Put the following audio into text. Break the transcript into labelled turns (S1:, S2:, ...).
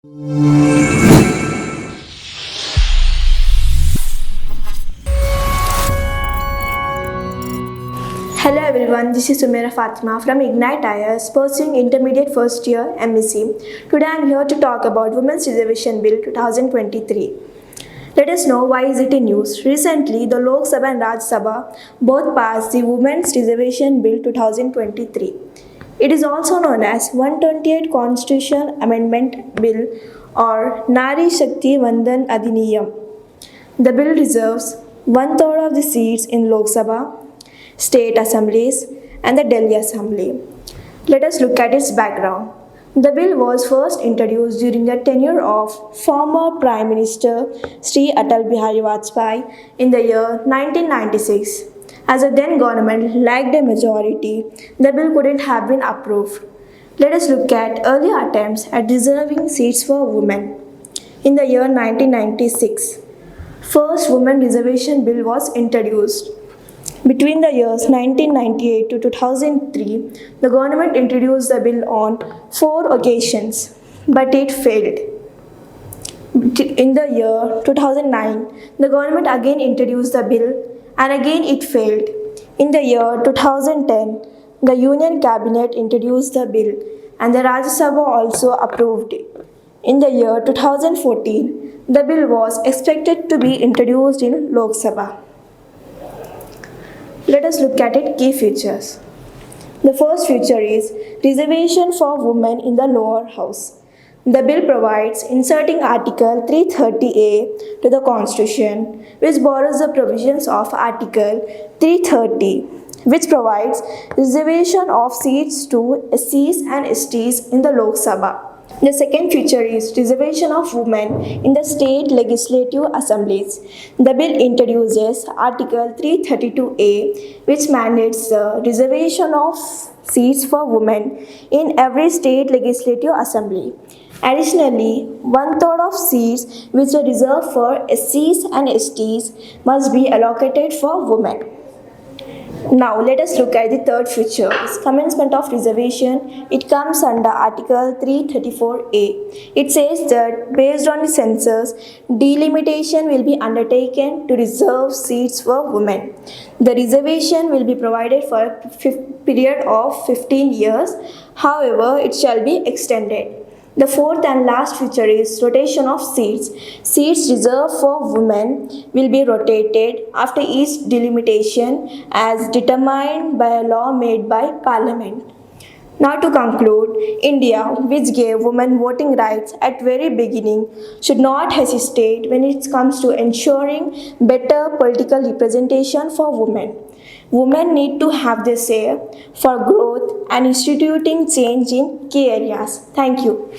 S1: Hello everyone, this is Ummera Fathima from igniteias pursuing intermediate first year MEC. Today I am here to talk about Women's Reservation Bill 2023. Let us know why is it in news. Recently, the Lok Sabha and Rajya Sabha both passed the Women's Reservation Bill 2023. It is also known as 128 Constitution Amendment Bill or Nari Shakti Vandan Adhiniyam. The bill reserves one-third of the seats in Lok Sabha, state assemblies and the Delhi Assembly. Let us look at its background. The bill was first introduced during the tenure of former Prime Minister Sri Atal Bihari Vajpayee in the year 1996. As the then government lacked a majority, the bill couldn't have been approved. Let us look at earlier attempts at reserving seats for women. In the year 1996, first women reservation bill was introduced. Between the years 1998 to 2003, the government introduced the bill on 4 occasions, but it failed. In the year 2009, the government again introduced the bill and again it failed. In the year 2010, the Union Cabinet introduced the bill and the Rajya Sabha also approved it. In the year 2014, the bill was expected to be introduced in Lok Sabha. Let us look at its key features. The first feature is reservation for women in the lower house. The bill provides inserting Article 330A to the Constitution, which borrows the provisions of Article 330, which provides reservation of seats to SCs and STs in the Lok Sabha. The second feature is reservation of women in the state legislative assemblies. The bill introduces Article 332A, which mandates the reservation of seats for women in every state legislative assembly. Additionally, one-third of seats which are reserved for SCs and STs must be allocated for women. Now let us look at the third feature, Commencement of Reservation. It comes under Article 334A. It says that based on the census, delimitation will be undertaken to reserve seats for women. The reservation will be provided for a period of 15 years. However, it shall be extended. The fourth and last feature is rotation of seats. Seats reserved for women will be rotated after each delimitation as determined by a law made by Parliament. Now to conclude, India, which gave women voting rights at very beginning, should not hesitate when it comes to ensuring better political representation for women. Women need to have their say for growth and instituting change in key areas. Thank you.